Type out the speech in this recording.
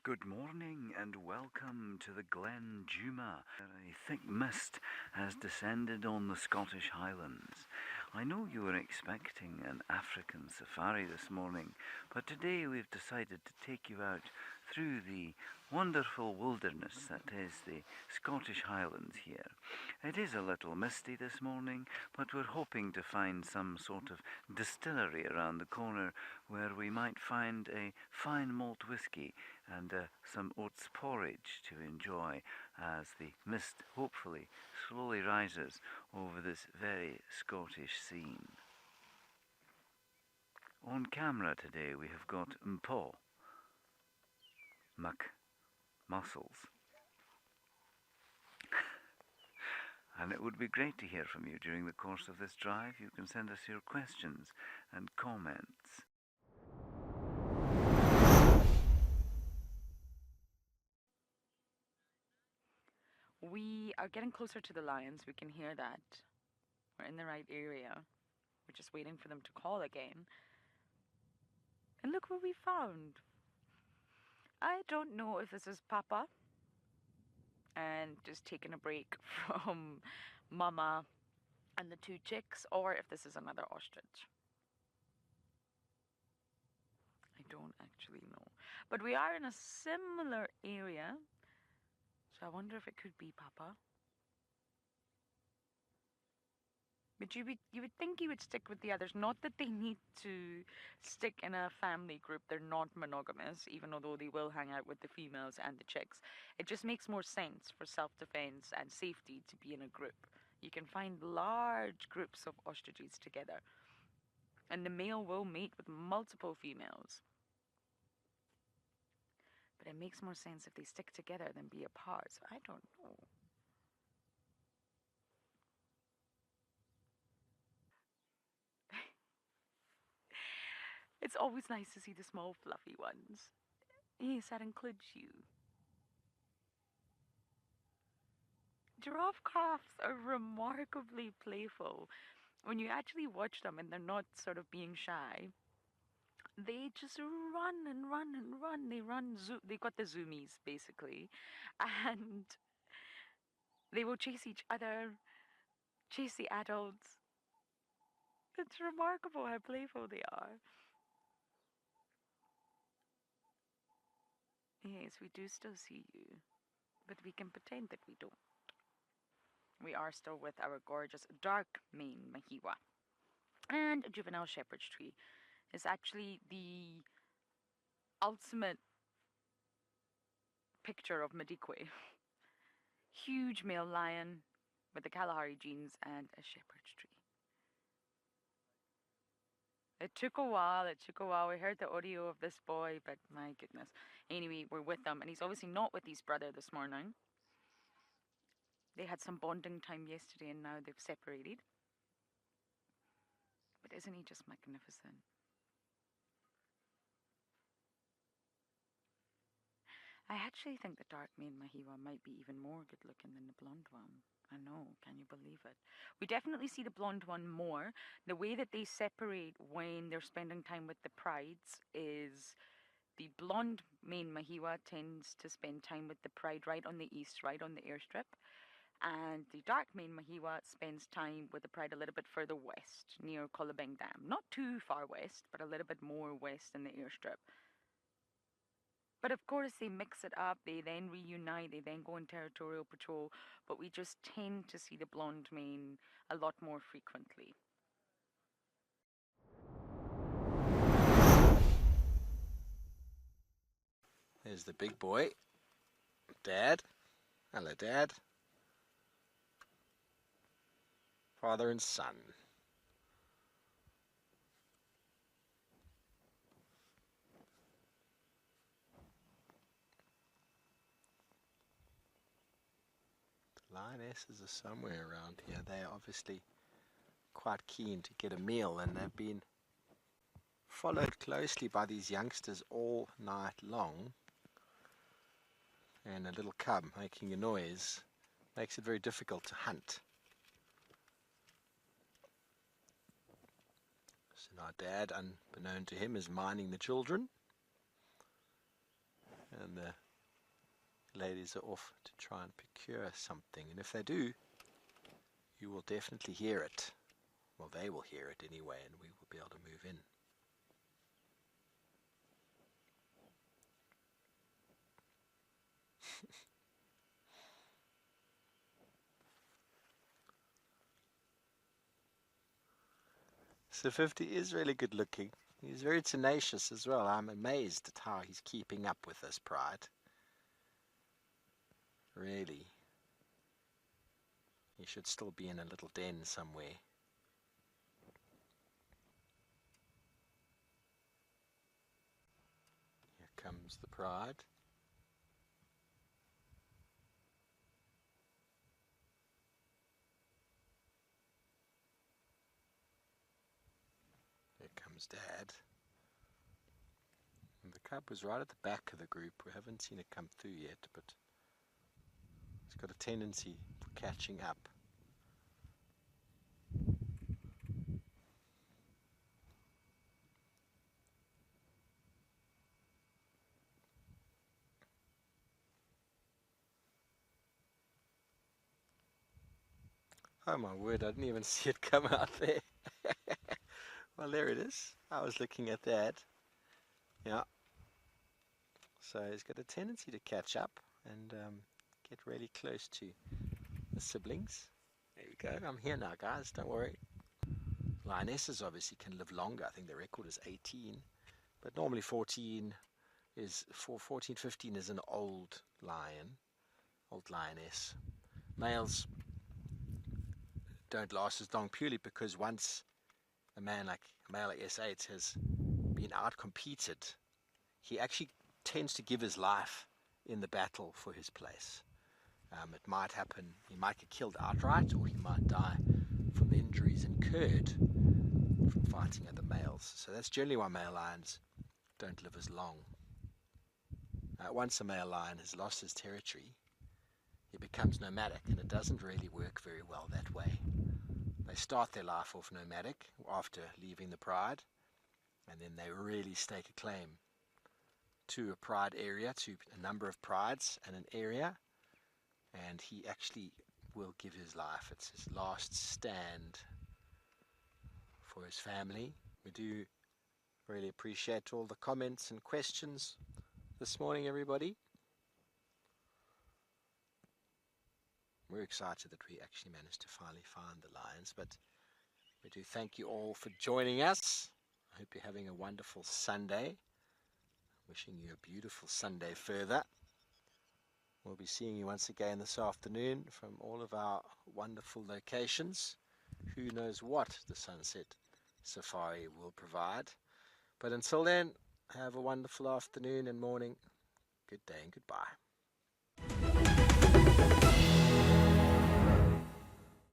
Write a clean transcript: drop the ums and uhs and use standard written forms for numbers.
Good morning and welcome to the Glen Juma. A thick mist has descended on the Scottish Highlands. I know you were expecting an African safari this morning, but today we've decided to take you out through the wonderful wilderness that is the Scottish Highlands here. It is a little misty this morning, but we're hoping to find some sort of distillery around the corner where we might find a fine malt whisky and some oats porridge to enjoy as the mist hopefully slowly rises over this very Scottish scene. On camera today we have got Mpo, Muscles. And it would be great to hear from you during the course of this drive. You can send us your questions and comments. We are getting closer to the lions. We can hear that. We're in the right area. We're just waiting for them to call again. And look what we found. I don't know if this is Papa and just taking a break from Mama and the two chicks, or if this is another ostrich. I don't actually know. But we are in a similar area, so I wonder if it could be Papa. But you would think he would stick with the others. Not that they need to stick in a family group. They're not monogamous, even although they will hang out with the females and the chicks. It just makes more sense for self-defense and safety to be in a group. You can find large groups of ostriches together. And the male will mate with multiple females. But it makes more sense if they stick together than be apart. So I don't know. It's always nice to see the small fluffy ones. Yes, that includes you. Giraffe calves are remarkably playful. When you actually watch them and they're not sort of being shy, they just run and run and run. They got the zoomies basically, and they will chase each other, chase the adults. It's remarkable how playful they are. Yes, we do still see you, but we can pretend that we don't. We are still with our gorgeous dark mane mahiwa. And a juvenile shepherd's tree is actually the ultimate picture of Madikwe. Huge male lion with the Kalahari genes and a shepherd's tree. It took a while. We heard the audio of this boy, but my goodness. Anyway, we're with them, and he's obviously not with his brother this morning. They had some bonding time yesterday, and now they've separated. But isn't he just magnificent? I actually think the dark mane Mahiwa might be even more good looking than the blonde one. I know, can you believe it? We definitely see the blonde one more. The way that they separate when they're spending time with the prides is the blonde mane Mahiwa tends to spend time with the pride right on the east, right on the airstrip. And the dark mane Mahiwa spends time with the pride a little bit further west, near Kolobeng Dam. Not too far west, but a little bit more west in the airstrip. But of course, they mix it up, they then reunite, they then go on territorial patrol, but we just tend to see the blonde mane a lot more frequently. There's the big boy. Dad. Hello, Dad. Father and son. The lionesses are somewhere around here. They are obviously quite keen to get a meal, and they've been followed closely by these youngsters all night long. And a little cub making a noise makes it very difficult to hunt. So now Dad, unbeknown to him, is minding the children. and the ladies are off to try and procure something. And if they do, you will definitely hear it. Well, they will hear it anyway, and we will be able to move in. So 50 is really good looking. He's very tenacious as well. I'm amazed at how he's keeping up with this pride. Really. He should still be in a little den somewhere. Here comes the pride. Here comes Dad. And the cub was right at the back of the group. We haven't seen it come through yet, but it's got a tendency for catching up. Oh my word, I didn't even see it come out there. Well, there it is. I was looking at that. Yeah. So he's got a tendency to catch up and get really close to the siblings. There we go. I'm here now, guys. Don't worry. Lionesses obviously can live longer. I think the record is 18. But normally 14, 15 is an old lion, old lioness. Males don't last as long purely because once a male like S8 has been out-competed, he actually tends to give his life in the battle for his place. It might happen, he might get killed outright, or he might die from the injuries incurred from fighting other males. So that's generally why male lions don't live as long. Once a male lion has lost his territory, he becomes nomadic, and it doesn't really work very well that way. They start their life off nomadic after leaving the pride, and then they really stake a claim to a pride area, to a number of prides and an area, and he actually will give his life. It's his last stand for his family. We do really appreciate all the comments and questions this morning, everybody. We're excited that we actually managed to finally find the lions, but we do thank you all for joining us. I hope you're having a wonderful Sunday. Wishing you a beautiful Sunday further. We'll be seeing you once again this afternoon from all of our wonderful locations. Who knows what the Sunset Safari will provide. But until then, have a wonderful afternoon and morning. Good day and goodbye.